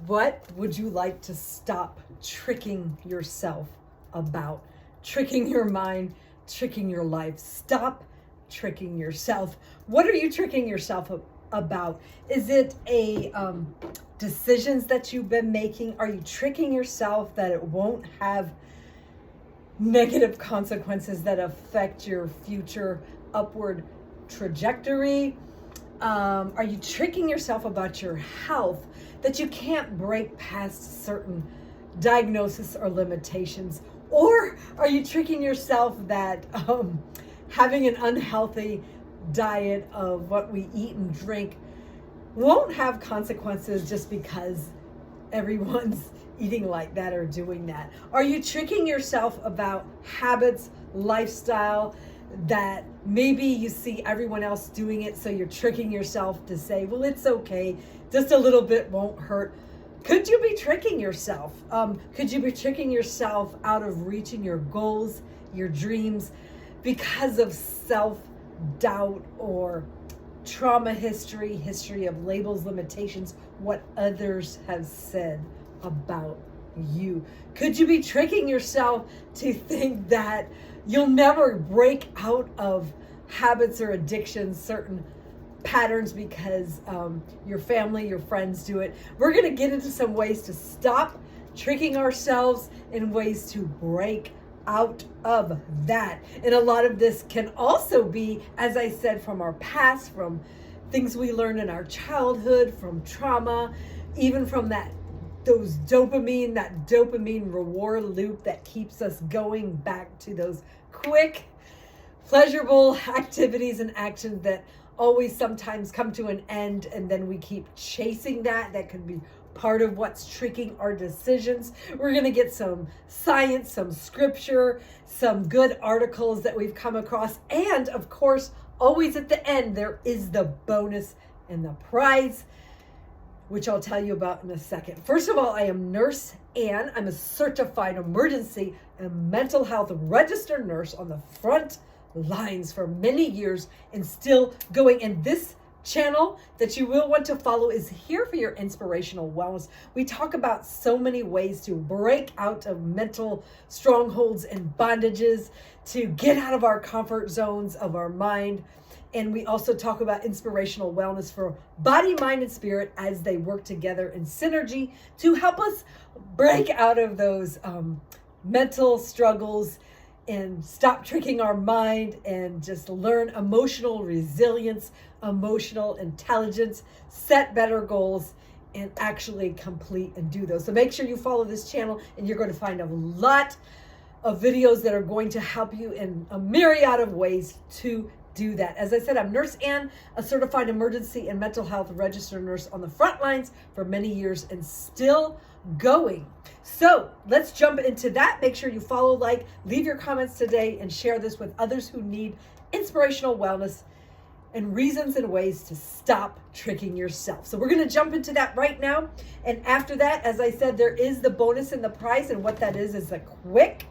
What would you like to stop tricking yourself about? Tricking your mind, tricking your life. Stop tricking yourself. What are you tricking yourself about? Is it decisions that you've been making? Are you tricking yourself that it won't have negative consequences that affect your future upward trajectory? Are you tricking yourself about your health, that you can't break past certain diagnosis or limitations? Or are you tricking yourself that having an unhealthy diet of what we eat and drink won't have consequences just because everyone's eating like that or doing that? Are you tricking yourself about habits, lifestyle, that maybe you see everyone else doing it, so you're tricking yourself to say, well, it's okay, just a little bit won't hurt? Could you be tricking yourself? Could you be tricking yourself out of reaching your goals, your dreams, because of self-doubt or trauma history of labels, limitations, what others have said about you? Could you be tricking yourself to think that you'll never break out of habits or addictions, certain patterns, because your family, your friends do it? We're going to get into some ways to stop tricking ourselves and ways to break out of that. And a lot of this can also be, as I said, from our past, from things we learned in our childhood, from trauma, even from that dopamine reward loop that keeps us going back to those quick, pleasurable activities and actions that always sometimes come to an end, and then we keep chasing that. That could be part of what's tricking our decisions. We're going to get some science, some scripture, some good articles that we've come across, and of course, always at the end, there is the bonus and the prize, which I'll tell you about in a second. First of all, I am Nurse Ann. I'm a certified emergency and mental health registered nurse on the front lines for many years and still going. And this channel that you will want to follow is here for your inspirational wellness. We talk about so many ways to break out of mental strongholds and bondages, to get out of our comfort zones of our mind. And we also talk about inspirational wellness for body, mind, and spirit as they work together in synergy to help us break out of those mental struggles and stop tricking our mind and just learn emotional resilience, emotional intelligence, set better goals, and actually complete and do those. So make sure you follow this channel, and you're going to find a lot of videos that are going to help you in a myriad of ways to do that. As I said, I'm Nurse Ann, a certified emergency and mental health registered nurse on the front lines for many years and still going. So let's jump into that. Make sure you follow, like, leave your comments today, and share this with others who need inspirational wellness and reasons and ways to stop tricking yourself. So we're going to jump into that right now. And after that, as I said, there is the bonus and the prize. And what that is a quick,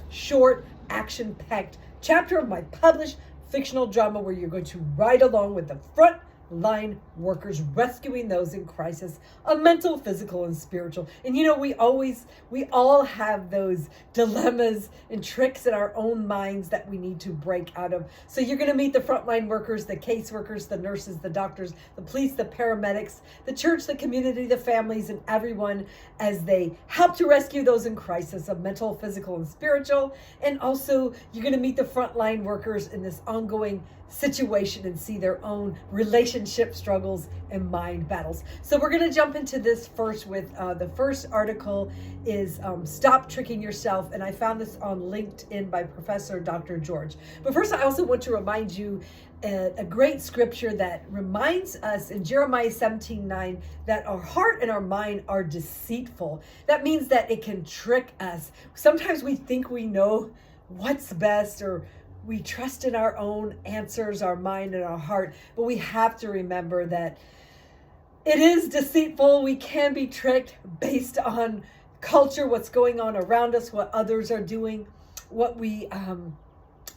short, action-packed chapter of my published fictional drama where you're going to ride along with the front line workers rescuing those in crisis of mental, physical, and spiritual. And you know, we all have those dilemmas and tricks in our own minds that we need to break out of. So you're going to meet the frontline workers, the case workers, the nurses, the doctors, the police, the paramedics, the church, the community, the families, and everyone as they help to rescue those in crisis of mental, physical, and spiritual. And also you're going to meet the frontline workers in this ongoing situation and see their own relationship struggles and mind battles. So we're going to jump into this first with the first article is Stop Tricking Yourself. And I found this on LinkedIn by Professor Dr. George. But first, I also want to remind you a great scripture that reminds us in Jeremiah 17:9 that our heart and our mind are deceitful. That means that it can trick us. Sometimes we think we know what's best, or we trust in our own answers, our mind and our heart, but we have to remember that it is deceitful. We can be tricked based on culture, what's going on around us, what others are doing, what we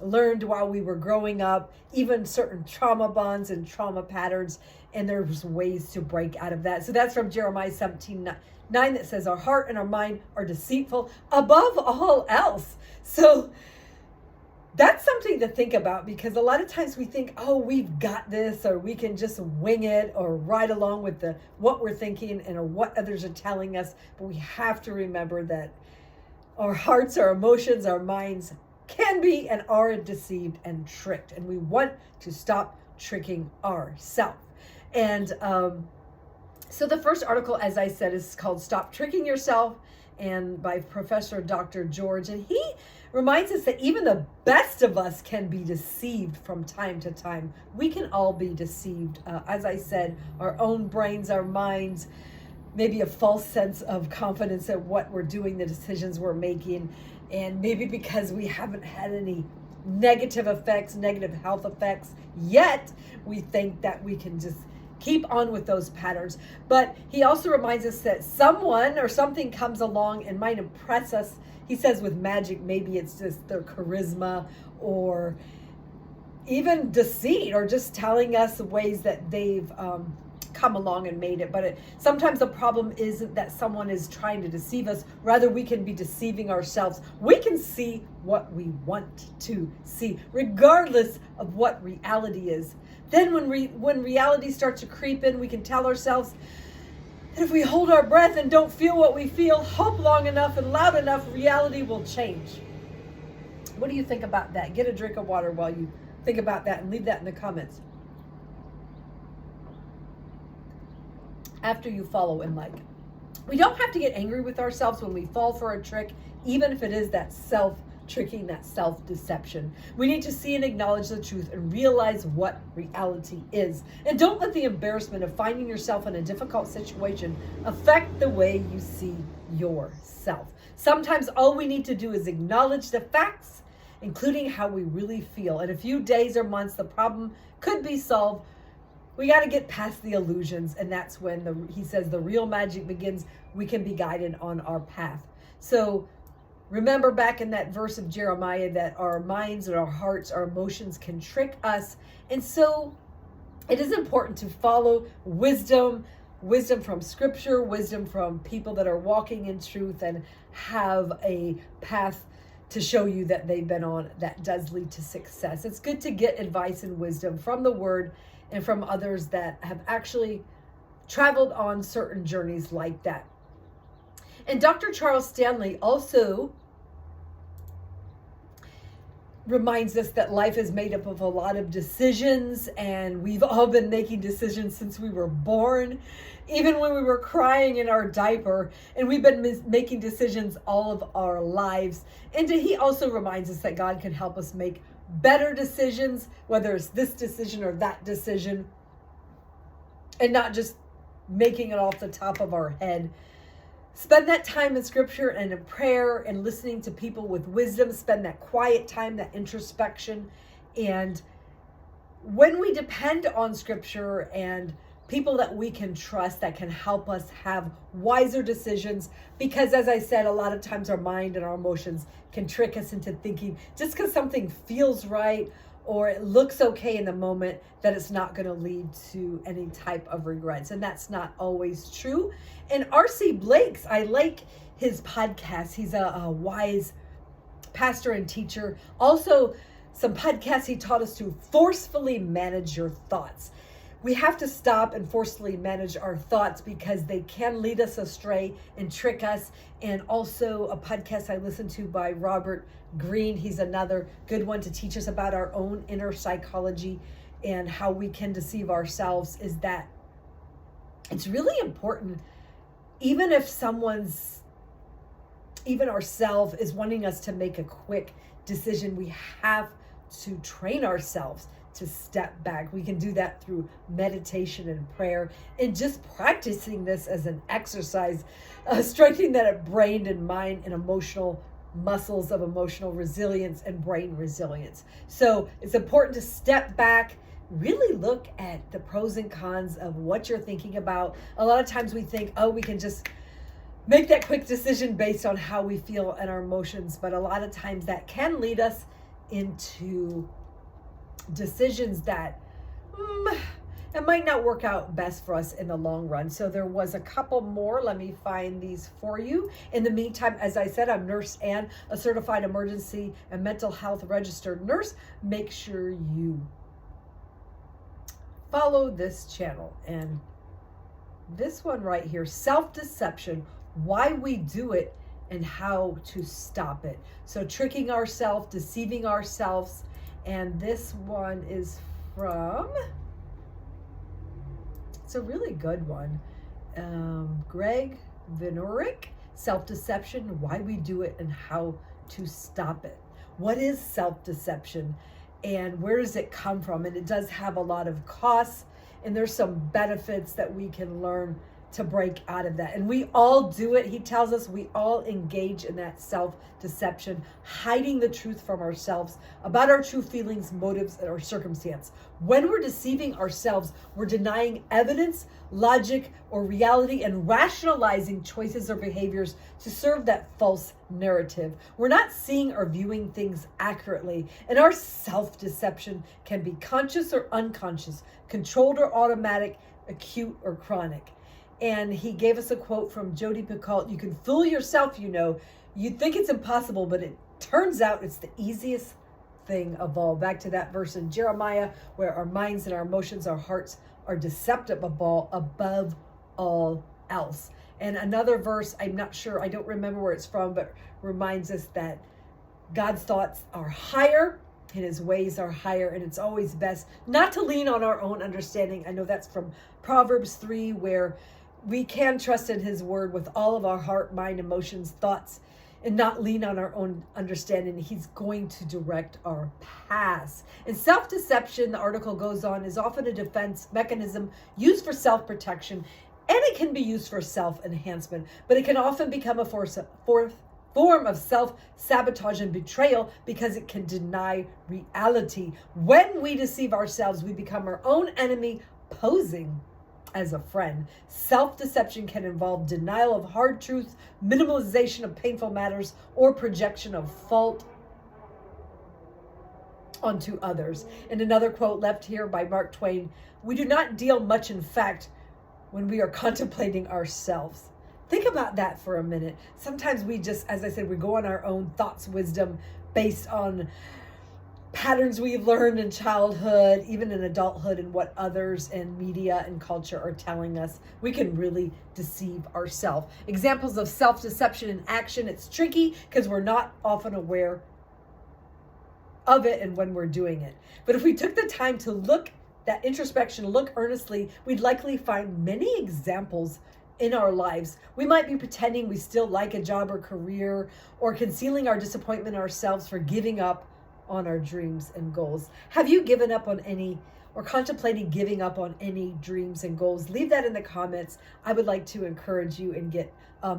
learned while we were growing up, even certain trauma bonds and trauma patterns and there's ways to break out of that. So that's from Jeremiah 17:9 that says, our heart and our mind are deceitful above all else. So that's something to think about, because a lot of times we think, oh, we've got this, or we can just wing it or ride along with what we're thinking and or what others are telling us. But we have to remember that our hearts, our emotions, our minds can be and are deceived and tricked. And we want to stop tricking ourselves. And so the first article, as I said, is called Stop Tricking Yourself, and by Professor Dr. George. And he reminds us that even the best of us can be deceived from time to time. We can all be deceived. As I said, our own brains, our minds, maybe a false sense of confidence at what we're doing, the decisions we're making. And maybe because we haven't had any negative effects, negative health effects yet, we think that we can just keep on with those patterns. But he also reminds us that someone or something comes along and might impress us. He says with magic, maybe it's just their charisma or even deceit, or just telling us ways that they've come along and made it. But sometimes the problem isn't that someone is trying to deceive us. Rather, we can be deceiving ourselves. We can see what we want to see, regardless of what reality is. Then when reality starts to creep in, we can tell ourselves that if we hold our breath and don't feel what we feel, hope long enough and loud enough, reality will change. What do you think about that? Get a drink of water while you think about that, and leave that in the comments after you follow and like. We don't have to get angry with ourselves when we fall for a trick, even if it is that self-tricking, that self-deception. We need to see and acknowledge the truth and realize what reality is. And don't let the embarrassment of finding yourself in a difficult situation affect the way you see yourself. Sometimes all we need to do is acknowledge the facts, including how we really feel. In a few days or months, the problem could be solved. We got to get past the illusions, and that's when he says the real magic begins. We can be guided on our path. So remember back in that verse of Jeremiah that our minds and our hearts, our emotions can trick us. And so it is important to follow wisdom from scripture, wisdom from people that are walking in truth and have a path to show you that they've been on that does lead to success. It's good to get advice and wisdom from the word and from others that have actually traveled on certain journeys like that. And Dr. Charles Stanley also reminds us that life is made up of a lot of decisions, and we've all been making decisions since we were born, even when we were crying in our diaper, and we've been making decisions all of our lives. And he also reminds us that God can help us make better decisions, whether it's this decision or that decision, and not just making it off the top of our head. Spend that time in scripture and in prayer and listening to people with wisdom. Spend that quiet time, that introspection. And when we depend on scripture and people that we can trust that can help us have wiser decisions, because as I said, a lot of times our mind and our emotions can trick us into thinking just because something feels right or it looks okay in the moment that it's not going to lead to any type of regrets. And that's not always true. And R.C. Blake's, I like his podcast. He's a wise pastor and teacher. Also, some podcasts he taught us to forcefully manage your thoughts. We have to stop and forcefully manage our thoughts because they can lead us astray and trick us. And also a podcast I listened to by Robert Greene. He's another good one to teach us about our own inner psychology and how we can deceive ourselves. Is that it's really important, even if even ourselves is wanting us to make a quick decision, we have to train ourselves to step back. We can do that through meditation and prayer and just practicing this as an exercise, strengthening that brain and mind and emotional muscles of emotional resilience and brain resilience. So it's important to step back, really look at the pros and cons of what you're thinking about. A lot of times we think, oh, we can just make that quick decision based on how we feel and our emotions. But a lot of times that can lead us into decisions that it might not work out best for us in the long run. So there was a couple more. Let me find these for you. In the meantime, as I said, I'm Nurse Ann, a certified emergency and mental health registered nurse. Make sure you follow this channel. And this one right here, self-deception, why we do it and how to stop it. So tricking ourselves, deceiving ourselves. And this one is from, it's a really good one. Greg Vinoric, self-deception, why we do it and how to stop it. What is self-deception and where does it come from? And it does have a lot of costs, and there's some benefits that we can learn to break out of that. And we all do it. He tells us we all engage in that self-deception, hiding the truth from ourselves about our true feelings, motives, or circumstance. When we're deceiving ourselves, we're denying evidence, logic, or reality and rationalizing choices or behaviors to serve that false narrative. We're not seeing or viewing things accurately, and our self-deception can be conscious or unconscious, controlled or automatic, acute or chronic. And he gave us a quote from Jodi Picoult, you can fool yourself, you know. You think it's impossible, but it turns out it's the easiest thing of all. Back to that verse in Jeremiah, where our minds and our emotions, our hearts are deceptive above all else. And another verse, I'm not sure, I don't remember where it's from, but reminds us that God's thoughts are higher and his ways are higher, and it's always best not to lean on our own understanding. I know that's from Proverbs 3, where we can trust in his word with all of our heart, mind, emotions, thoughts, and not lean on our own understanding. He's going to direct our paths. And self-deception, the article goes on, is often a defense mechanism used for self-protection, and it can be used for self-enhancement, but it can often become a form of self-sabotage and betrayal because it can deny reality. When we deceive ourselves, we become our own enemy, posing as a friend. Self-deception can involve denial of hard truths, minimalization of painful matters, or projection of fault onto others. And another quote left here by Mark Twain, we do not deal much in fact when we are contemplating ourselves. Think about that for a minute. Sometimes we just, as I said, we go on our own thoughts, wisdom based on patterns we've learned in childhood, even in adulthood, and what others in media and culture are telling us. We can really deceive ourselves. Examples of self-deception in action. It's tricky because we're not often aware of it and when we're doing it. But if we took the time to look, that introspection, look earnestly, we'd likely find many examples in our lives. We might be pretending we still like a job or career, or concealing our disappointment in ourselves for giving up on our dreams and goals. Have you given up on any or contemplating giving up on any dreams and goals? Leave that in the comments. I would like to encourage you and get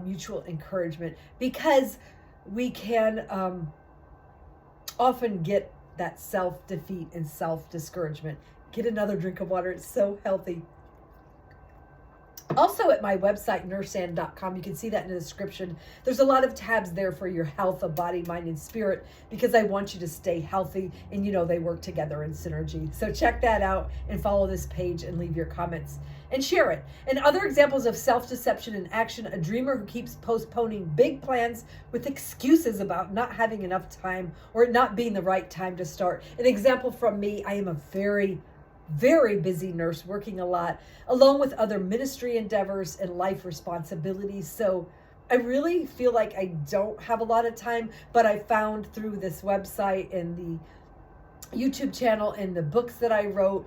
mutual encouragement, because we can often get that self-defeat and self-discouragement. Get another drink of water. It's so healthy. Also at my website, nurseann.com, you can see that in the description. There's a lot of tabs there for your health of body, mind, and spirit, because I want you to stay healthy, and you know they work together in synergy. So check that out and follow this page and leave your comments and share it. And other examples of self-deception in action, a dreamer who keeps postponing big plans with excuses about not having enough time or it not being the right time to start. An example from me, I am a very busy nurse, working a lot, along with other ministry endeavors and life responsibilities. So I really feel like I don't have a lot of time, but I found through this website and the YouTube channel and the books that I wrote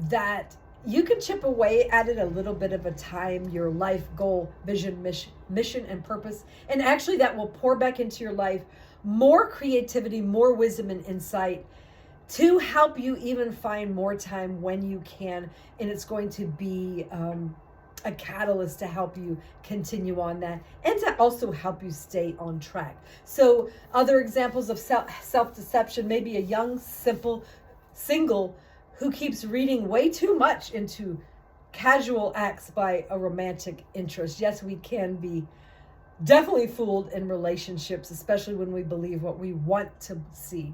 that you can chip away at it a little bit of a time, your life goal, vision, mission, and purpose. And actually that will pour back into your life more creativity, more wisdom and insight, to help you even find more time when you can. And it's going to be a catalyst to help you continue on that, and to also help you stay on track. So other examples of self-deception, maybe a young, simple single who keeps reading way too much into casual acts by a romantic interest. Yes, we can be definitely fooled in relationships, especially when we believe what we want to see.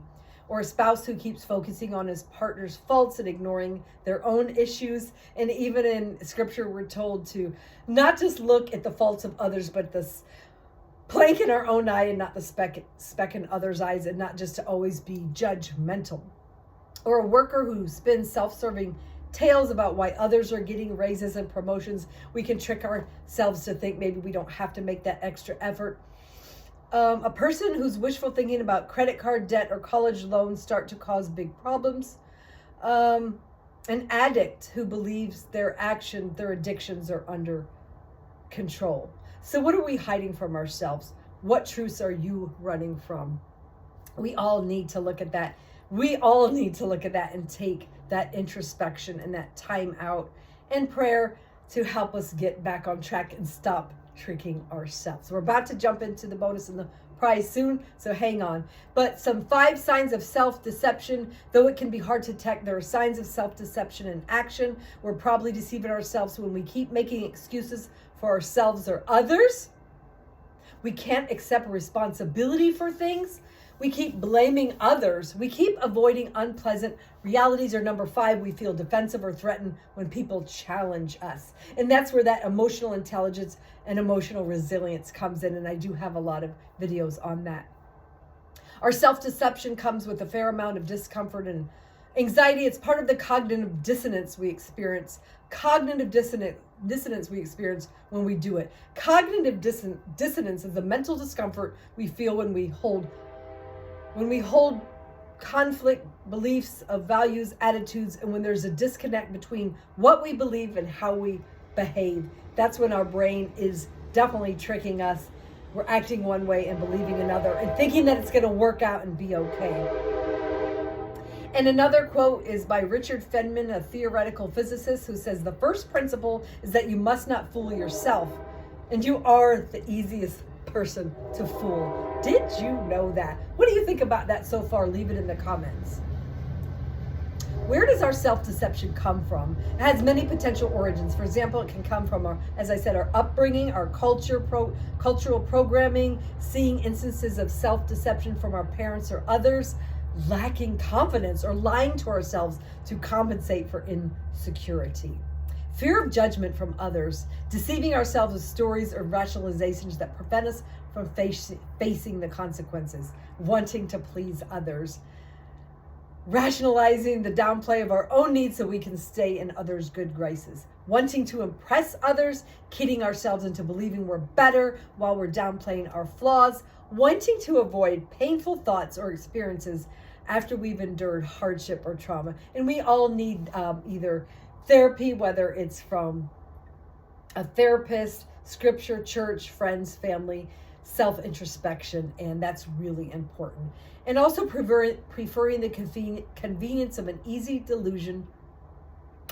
or a spouse who keeps focusing on his partner's faults and ignoring their own issues. And even in scripture, we're told to not just look at the faults of others, but the plank in our own eye and not the speck in others' eyes, and not just to always be judgmental. Or a worker who spins self-serving tales about why others are getting raises and promotions. We can trick ourselves to think maybe we don't have to make that extra effort. A person who's wishful thinking about credit card debt or college loans start to cause big problems. An addict who believes their addictions are under control. So what are we hiding from ourselves? What truths are you running from? We all need to look at that. We all need to look at that and take that introspection and that time out and prayer to help us get back on track and stop tricking ourselves. We're about to jump into the bonus and the prize soon, so hang on. But some 5 signs of self-deception, though it can be hard to detect, there are signs of self-deception in action. We're probably deceiving ourselves when we keep making excuses for ourselves or others. We can't accept responsibility for things. We keep blaming others. We keep avoiding unpleasant realities. Or number 5, we feel defensive or threatened when people challenge us. And that's where that emotional intelligence and emotional resilience comes in. And I do have a lot of videos on that. Our self-deception comes with a fair amount of discomfort and anxiety. It's part of the cognitive dissonance we experience. Cognitive dissonance we experience when we do it. Cognitive dissonance is the mental discomfort we feel when we hold conflict beliefs of values, attitudes, and when there's a disconnect between what we believe and how we behave. That's when our brain is definitely tricking us. We're acting one way and believing another and thinking that it's going to work out and be okay. And another quote is by Richard Feynman, a theoretical physicist, who says, "The first principle is that you must not fool yourself, and you are the easiest person to fool." Did you know that? What do you think about that so far? Leave it in the comments. Where does our self-deception come from? It has many potential origins. For example, it can come from our, as I said, our upbringing, our cultural programming, seeing instances of self-deception from our parents or others, lacking confidence or lying to ourselves to compensate for insecurity. Fear of judgment from others, deceiving ourselves with stories or rationalizations that prevent us from facing the consequences, wanting to please others, rationalizing the downplay of our own needs so we can stay in others' good graces, wanting to impress others, kidding ourselves into believing we're better while we're downplaying our flaws, wanting to avoid painful thoughts or experiences after we've endured hardship or trauma. And we all need either therapy, whether it's from a therapist, scripture, church, friends, family, self-introspection, and that's really important. And also preferring the convenience of an easy delusion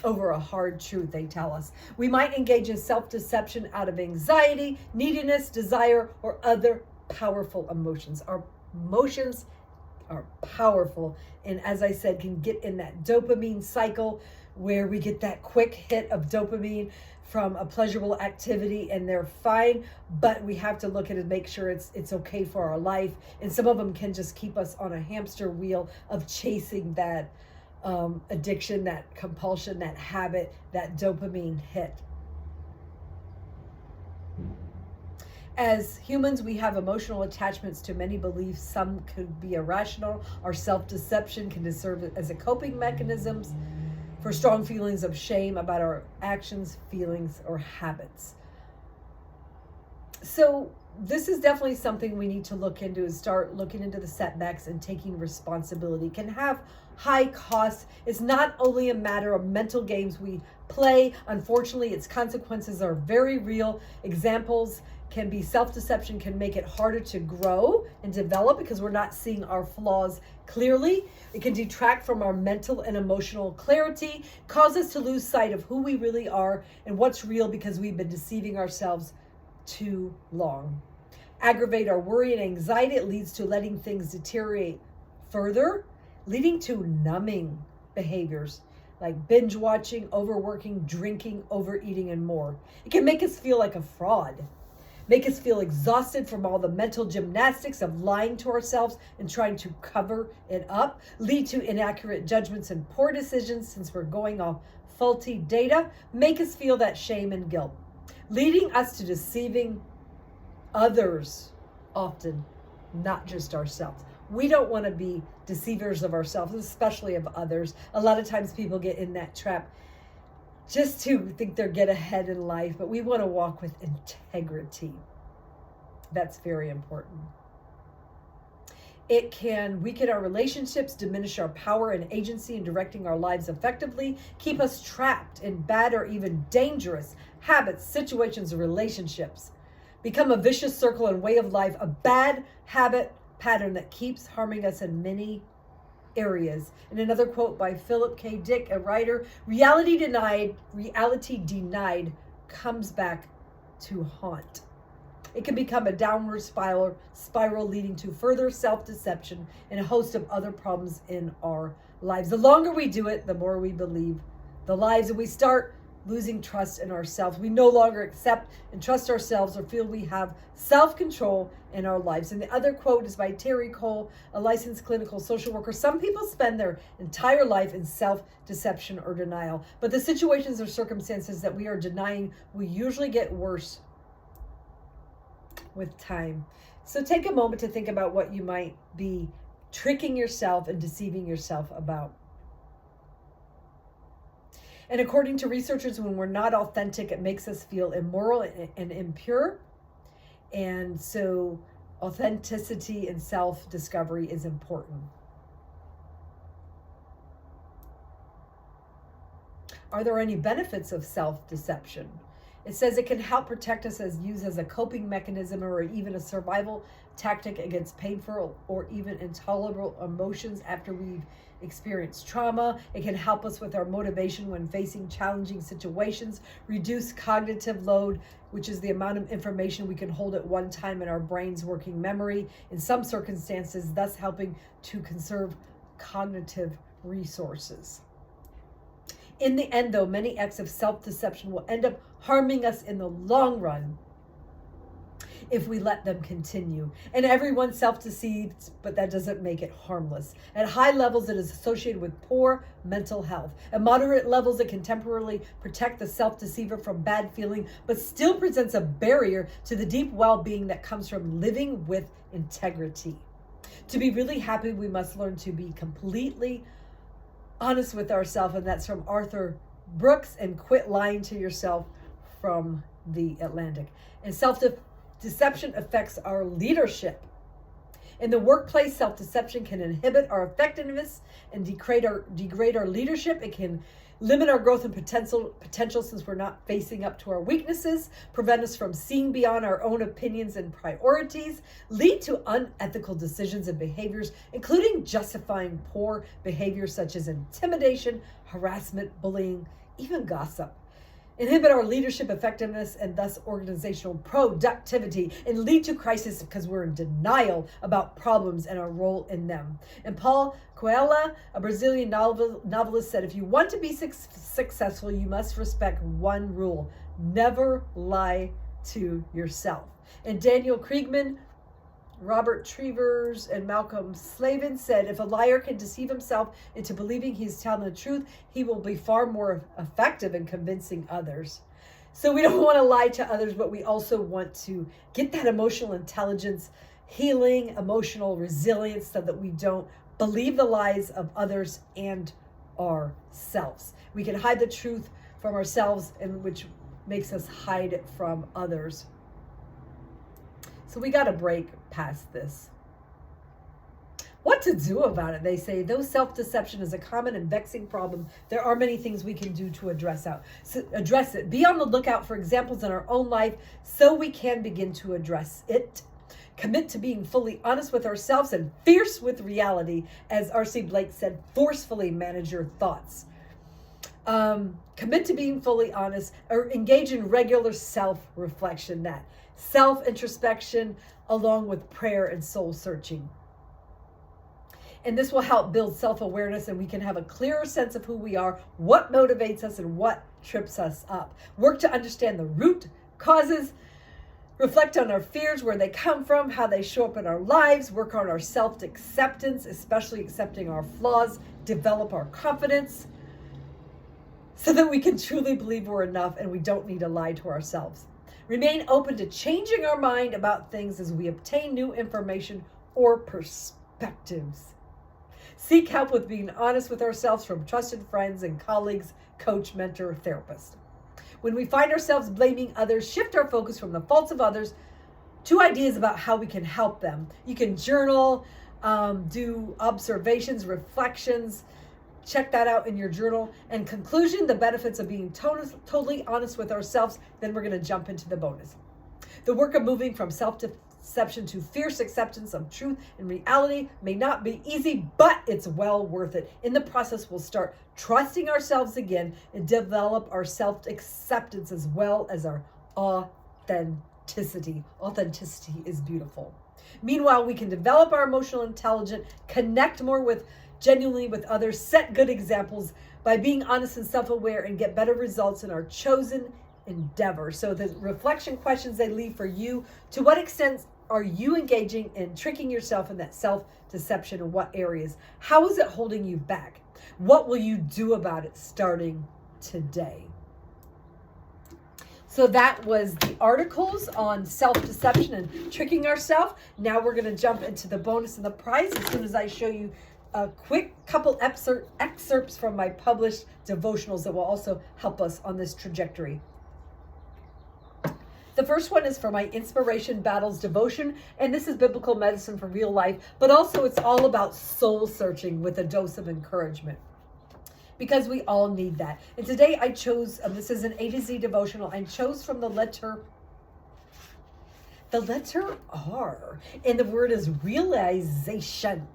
over a hard truth, they tell us. We might engage in self-deception out of anxiety, neediness, desire, or other powerful emotions. Our emotions are powerful, and as I said, can get in that dopamine cycle where we get that quick hit of dopamine from a pleasurable activity, and they're fine, but we have to look at it and make sure it's okay for our life. And some of them can just keep us on a hamster wheel of chasing that addiction, that compulsion, that habit, that dopamine hit. As humans, we have emotional attachments to many beliefs. Some could be irrational. Our self-deception can serve as a coping mechanisms for strong feelings of shame about our actions, feelings, or habits. So this is definitely something we need to look into, is start looking into the setbacks and taking responsibility. It can have high costs. It's not only a matter of mental games we play. Unfortunately, its consequences are very real. Examples can be self-deception can make it harder to grow and develop because we're not seeing our flaws clearly. It can detract from our mental and emotional clarity, cause us to lose sight of who we really are and what's real because we've been deceiving ourselves too long. Aggravate our worry and anxiety. It leads to letting things deteriorate further, leading to numbing behaviors like binge watching, overworking, drinking, overeating, and more. It can make us feel like a fraud. make us feel exhausted from all the mental gymnastics of lying to ourselves and trying to cover it up, lead to inaccurate judgments and poor decisions since we're going off faulty data, make us feel that shame and guilt, leading us to deceiving others often, not just ourselves. We don't want to be deceivers of ourselves, especially of others. A lot of times people get in that trap just to think they're get ahead in life, but we want to walk with integrity. That's very important. It can weaken our relationships, diminish our power and agency in directing our lives effectively, keep us trapped in bad or even dangerous habits, situations, or relationships, become a vicious circle and way of life, a bad habit pattern that keeps harming us in many areas. In another quote by Philip K. Dick, a writer, reality denied comes back to haunt. It can become a downward spiral leading to further self-deception and a host of other problems in our lives. The longer we do it, the more we believe the lies, and we start losing trust in ourselves. We no longer accept and trust ourselves or feel we have self-control in our lives. And the other quote is by Terry Cole, a licensed clinical social worker. Some people spend their entire life in self-deception or denial, but the situations or circumstances that we are denying will usually get worse with time. So take a moment to think about what you might be tricking yourself and deceiving yourself about. And according to researchers, when we're not authentic, it makes us feel immoral and impure. And so authenticity and self-discovery is important. Are there any benefits of self-deception? It says it can help protect us as used as a coping mechanism or even a survival tactic against painful or even intolerable emotions after we've experienced trauma. It can help us with our motivation when facing challenging situations, reduce cognitive load, which is the amount of information we can hold at one time in our brain's working memory in some circumstances, thus helping to conserve cognitive resources. In the end, though, many acts of self-deception will end up harming us in the long run if we let them continue. And everyone self-deceives, but that doesn't make it harmless. At high levels, it is associated with poor mental health. At moderate levels, it can temporarily protect the self-deceiver from bad feeling, but still presents a barrier to the deep well-being that comes from living with integrity. To be really happy, we must learn to be completely honest with ourselves, and that's from Arthur Brooks, and Quit Lying to Yourself from The Atlantic. And self-deception affects our leadership. In the workplace, self-deception can inhibit our effectiveness and degrade our leadership. It can limit our growth and potential since we're not facing up to our weaknesses, prevent us from seeing beyond our own opinions and priorities, lead to unethical decisions and behaviors, including justifying poor behaviors such as intimidation, harassment, bullying, even gossip. Inhibit our leadership effectiveness and thus organizational productivity, and lead to crisis because we're in denial about problems and our role in them. And Paul Coelho, a Brazilian novelist, said, if you want to be successful, you must respect one rule: never lie to yourself. And Daniel Kriegman, Robert Trevers, and Malcolm Slavin said, if a liar can deceive himself into believing he's telling the truth, he will be far more effective in convincing others. So we don't want to lie to others, but we also want to get that emotional intelligence, healing, emotional resilience, so that we don't believe the lies of others and ourselves. We can hide the truth from ourselves, and which makes us hide it from others. So we got to break past this. What to do about it? They say, though self-deception is a common and vexing problem, there are many things we can do to address it. Be on the lookout for examples in our own life so we can begin to address it. Commit to being fully honest with ourselves and fierce with reality. As R.C. Blake said, forcefully manage your thoughts. Commit to being fully honest, or engage in regular self-reflection, that self-introspection along with prayer and soul searching. And this will help build self-awareness, and we can have a clearer sense of who we are, what motivates us, and what trips us up. Work to understand the root causes reflect on our fears, where they come from, how they show up in our lives, work on our self-acceptance, especially accepting our flaws, develop our confidence so that we can truly believe we're enough and we don't need to lie to ourselves. Remain open to changing our mind about things as we obtain new information or perspectives. Seek help with being honest with ourselves from trusted friends and colleagues, coach, mentor, therapist. When we find ourselves blaming others, shift our focus from the faults of others to ideas about how we can help them. You can journal, do observations, reflections. Check that out in your journal. And conclusion, the benefits of being totally honest with ourselves. Then we're going to jump into the bonus. The work of moving from self-deception to fierce acceptance of truth and reality may not be easy, but it's well worth it. In the process, we'll start trusting ourselves again and develop our self-acceptance as well as our authenticity. Authenticity is beautiful. Meanwhile, we can develop our emotional intelligence, connect more genuinely with others, set good examples by being honest and self-aware, and get better results in our chosen endeavor. So the reflection questions they leave for you: to what extent are you engaging in tricking yourself in that self-deception, and what areas? How is it holding you back? What will you do about it starting today? So that was the articles on self-deception and tricking ourselves. Now we're going to jump into the bonus and the prize as soon as I show you a quick couple excerpts from my published devotionals that will also help us on this trajectory. The first one is for my Inspiration Battles devotion, and this is biblical medicine for real life, but also it's all about soul searching with a dose of encouragement, because we all need that. And today I chose, this is an A to Z devotional, I chose from the letter R, and the word is realization.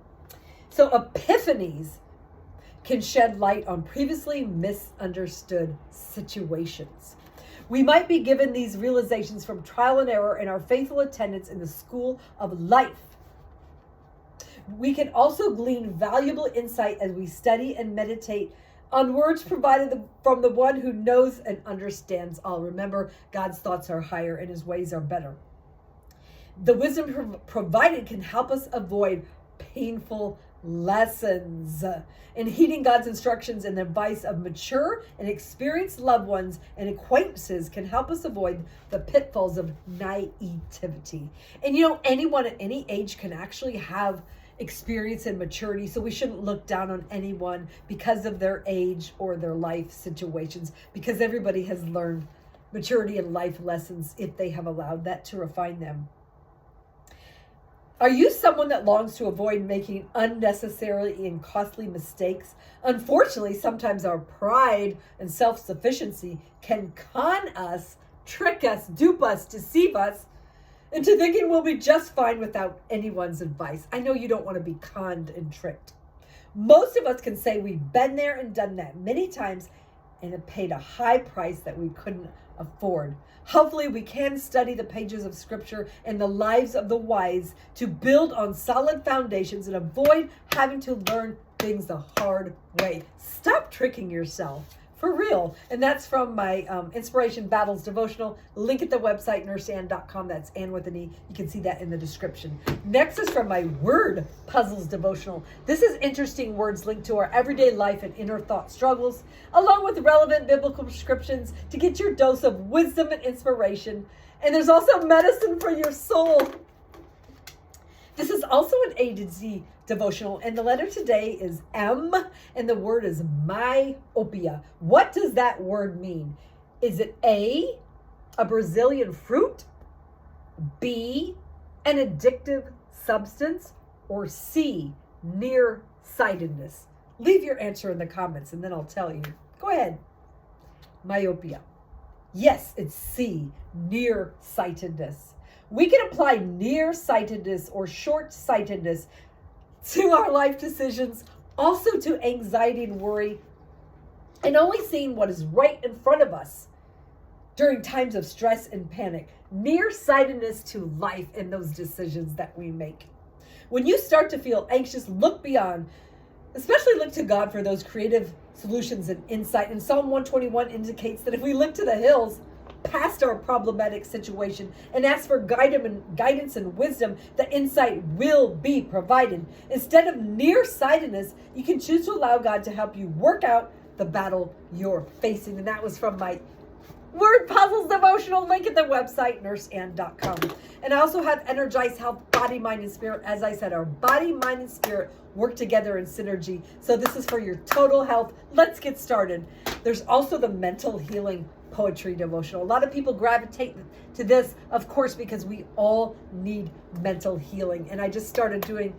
So epiphanies can shed light on previously misunderstood situations. We might be given these realizations from trial and error in our faithful attendance in the school of life. We can also glean valuable insight as we study and meditate on words provided from the one who knows and understands all. Remember, God's thoughts are higher and his ways are better. The wisdom provided can help us avoid painful lessons. And heeding God's instructions and the advice of mature and experienced loved ones and acquaintances can help us avoid the pitfalls of naivety. And anyone at any age can actually have experience and maturity, so we shouldn't look down on anyone because of their age or their life situations, because everybody has learned maturity and life lessons if they have allowed that to refine them. Are you someone that longs to avoid making unnecessarily and costly mistakes? Unfortunately, sometimes our pride and self-sufficiency can con us, trick us, dupe us, deceive us into thinking we'll be just fine without anyone's advice. I know you don't want to be conned and tricked. Most of us can say we've been there and done that many times and have paid a high price that we couldn't afford. Hopefully we can study the pages of scripture and the lives of the wise to build on solid foundations and avoid having to learn things the hard way. Stop tricking yourself, for real. And that's from my Inspiration Battles devotional. Link at the website, nurseann.com. That's Ann with an E. You can see that in the description. Next is from my Word Puzzles devotional. This is interesting words linked to our everyday life and inner thought struggles, along with relevant biblical prescriptions to get your dose of wisdom and inspiration. And there's also medicine for your soul. This is also an A to Z devotional, and the letter today is M, and the word is myopia. What does that word mean? Is it A, a Brazilian fruit, B, an addictive substance, or C, nearsightedness? Leave your answer in the comments and then I'll tell you. Go ahead. Myopia. Yes, it's C, nearsightedness. We can apply nearsightedness or short-sightedness to our life decisions, also to anxiety and worry, and only seeing what is right in front of us during times of stress and panic. Nearsightedness to life in those decisions that we make. When you start to feel anxious, look beyond. Especially look to God for those creative solutions and insight. And Psalm 121 indicates that if we look to the hills, past our problematic situation and ask for guidance and wisdom, the insight will be provided. Instead of nearsightedness, you can choose to allow God to help you work out the battle you're facing. And that was from my Word Puzzles devotional, link at the website, nurseann.com. And I also have Energized Health, Body, Mind, and Spirit. As I said, our body, mind, and spirit work together in synergy. So this is for your total health. Let's get started. There's also the Mental Healing Poetry devotional. A lot of people gravitate to this, of course, because we all need mental healing. And I just started doing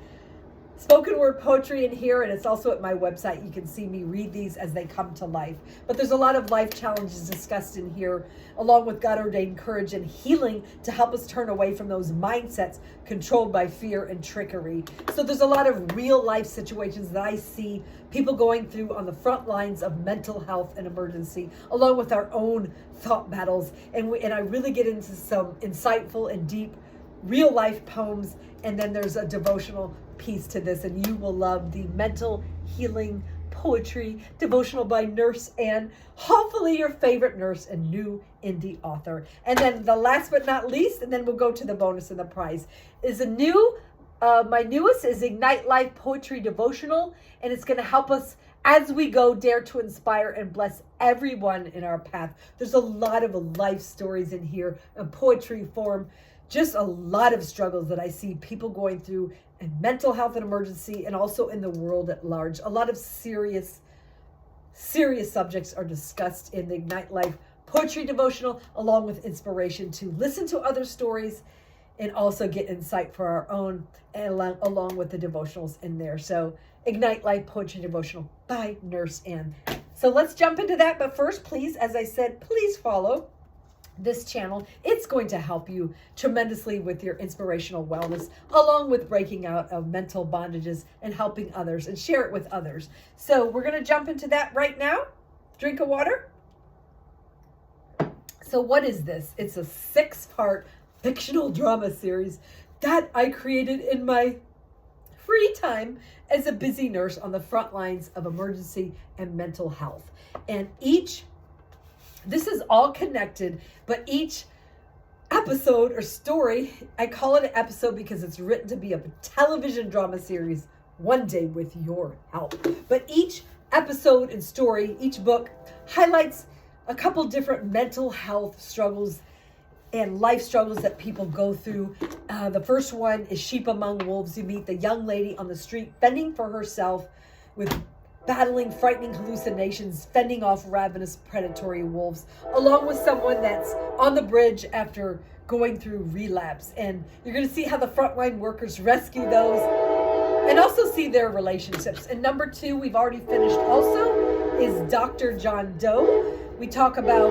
spoken word poetry in here, and it's also at my website. You can see me read these as they come to life. But there's a lot of life challenges discussed in here, along with God-ordained courage and healing to help us turn away from those mindsets controlled by fear and trickery. So there's a lot of real life situations that I see people going through on the front lines of mental health and emergency, along with our own thought battles. And I really get into some insightful and deep real life poems. And then there's a devotional piece to this, and you will love the Mental Healing Poetry devotional by Nurse Ann, hopefully your favorite nurse and new indie author. And then the last but not least, and then we'll go to the bonus and the prize, is a new, my newest is Ignite Life Poetry devotional, and it's going to help us as we go, dare to inspire and bless everyone in our path. There's a lot of life stories in here in poetry form. Just a lot of struggles that I see people going through in mental health and emergency, and also in the world at large. A lot of serious subjects are discussed in the Ignite Life Poetry devotional, along with inspiration to listen to other stories and also get insight for our own, and along with the devotionals in there. So Ignite Life Poetry devotional by Nurse Ann. So let's jump into that. But first, please, as I said, please follow this channel. It's going to help you tremendously with your inspirational wellness, along with breaking out of mental bondages and helping others, and share it with others. So we're going to jump into that right now. Drink of water. So what is this? It's a 6-part fictional drama series that I created in my free time as a busy nurse on the front lines of emergency and mental health. And this is all connected, but each episode or story, I call it an episode because it's written to be a television drama series one day with your help. But each episode and story, each book highlights a couple different mental health struggles and life struggles that people go through. The first one is Sheep Among Wolves. You meet the young lady on the street fending for herself with battling frightening hallucinations, fending off ravenous predatory wolves, along with someone that's on the bridge after going through relapse. And you're going to see how the frontline workers rescue those and also see their relationships. And number 2, we've already finished also, is Dr. John Doe. We talk about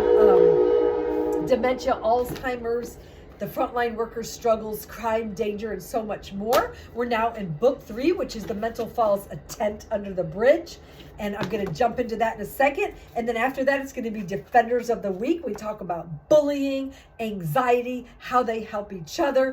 dementia, Alzheimer's, the frontline workers' struggles, crime, danger, and so much more. We're now in book 3, which is The Mental Falls, A Tent Under the Bridge. And I'm going to jump into that in a second. And then after that, it's going to be Defenders of the Week. We talk about bullying, anxiety, how they help each other.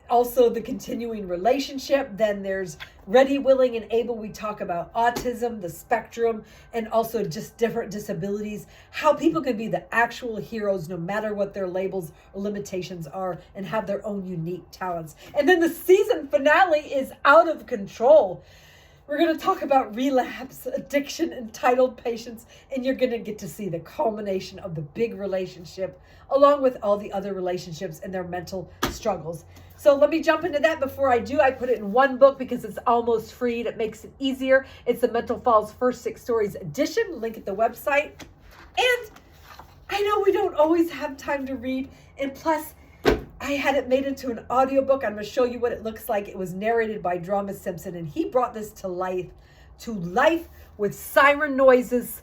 Also the continuing relationship. Then there's Ready, Willing, and Able. We talk about autism, the spectrum, and also just different disabilities, how people can be the actual heroes no matter what their labels or limitations are, and have their own unique talents. And then the season finale is Out of Control. We're going to talk about relapse, addiction, entitled patients, and you're going to get to see the culmination of the big relationship, along with all the other relationships and their mental struggles. So let me jump into that. Before I do, I put it in one book because it's almost free and it makes it easier. It's the Mental Falls First 6 Stories edition, link at the website. And I know we don't always have time to read, and plus I had it made into an audiobook. I'm going to show you what it looks like. It was narrated by Drama Simpson, and he brought this to life with siren noises,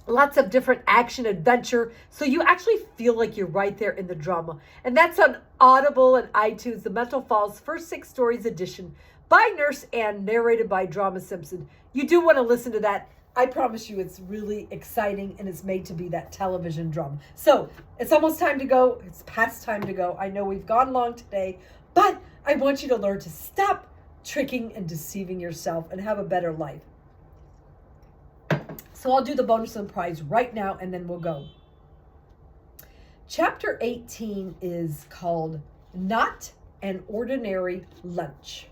lots of different action adventure, so you actually feel like you're right there in the drama. And that's on Audible and iTunes, The Mental Falls First 6 Stories edition by Nurse Ann, narrated by Drama Simpson. You do want to listen to that. I promise you it's really exciting, and it's made to be that television drama. So it's almost time to go. It's past time to go. I know we've gone long today, but I want you to learn to stop tricking and deceiving yourself and have a better life. So I'll do the bonus and prize right now, and then we'll go. Chapter 18 is called Not an Ordinary Lunch.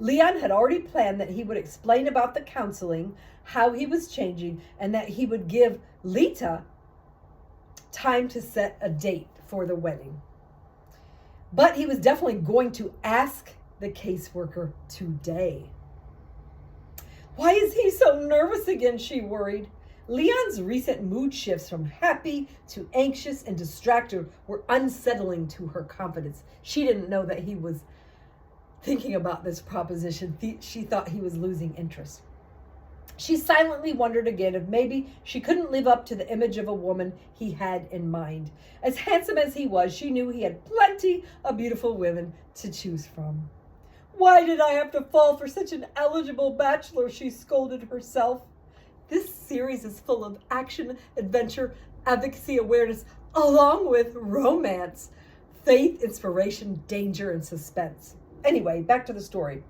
Leon had already planned that he would explain about the counseling, how he was changing, and that he would give Lita time to set a date for the wedding. But he was definitely going to ask the caseworker today. Why is he so nervous again, she worried. Leon's recent mood shifts from happy to anxious and distracted were unsettling to her confidence. She didn't know that he was thinking about this proposition. She thought he was losing interest. She silently wondered again if maybe she couldn't live up to the image of a woman he had in mind. As handsome as he was, she knew he had plenty of beautiful women to choose from. Why did I have to fall for such an eligible bachelor, she scolded herself. This series is full of action, adventure, advocacy, awareness, along with romance, faith, inspiration, danger, and suspense. Anyway, back to the story.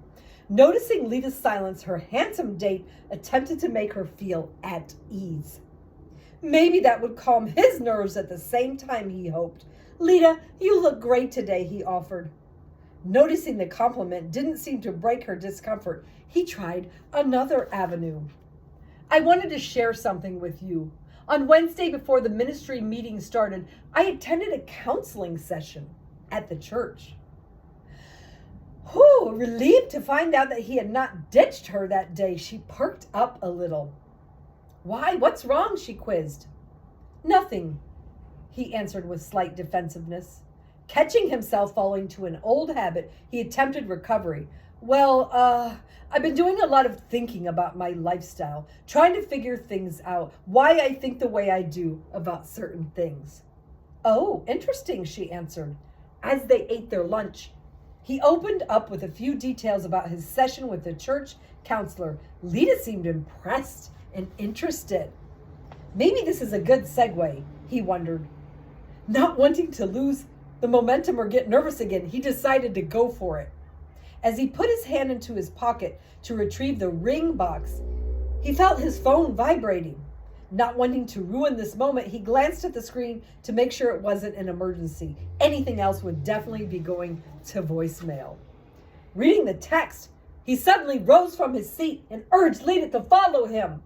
Noticing Lita's silence, her handsome date attempted to make her feel at ease. Maybe that would calm his nerves at the same time, he hoped. Lita, you look great today, he offered. Noticing the compliment didn't seem to break her discomfort, he tried another avenue. I wanted to share something with you. On Wednesday before the ministry meeting started, I attended a counseling session at the church. Relieved to find out that he had not ditched her that day, she perked up a little. Why, what's wrong? She quizzed. Nothing, he answered with slight defensiveness. Catching himself falling to an old habit, he attempted recovery. I've been doing a lot of thinking about my lifestyle, trying to figure things out, why I think the way I do about certain things. Oh, interesting, she answered. As they ate their lunch, he opened up with a few details about his session with the church counselor. Lita seemed impressed and interested. Maybe this is a good segue, he wondered. Not wanting to lose the momentum or get nervous again, he decided to go for it. As he put his hand into his pocket to retrieve the ring box, he felt his phone vibrating. Not wanting to ruin this moment, he glanced at the screen to make sure it wasn't an emergency. Anything else would definitely be going to voicemail. Reading the text, he suddenly rose from his seat and urged Lita to follow him.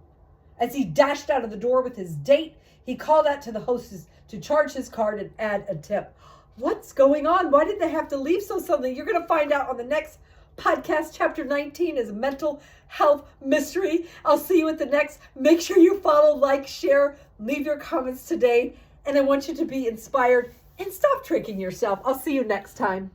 As he dashed out of the door with his date, he called out to the hostess to charge his card and add a tip. What's going on? Why did they have to leave so suddenly? You're going to find out on the next podcast. Chapter 19 is mental health mystery. I'll see you at the next. Make sure you follow, like, share, leave your comments today. And I want you to be inspired and stop tricking yourself. I'll see you next time.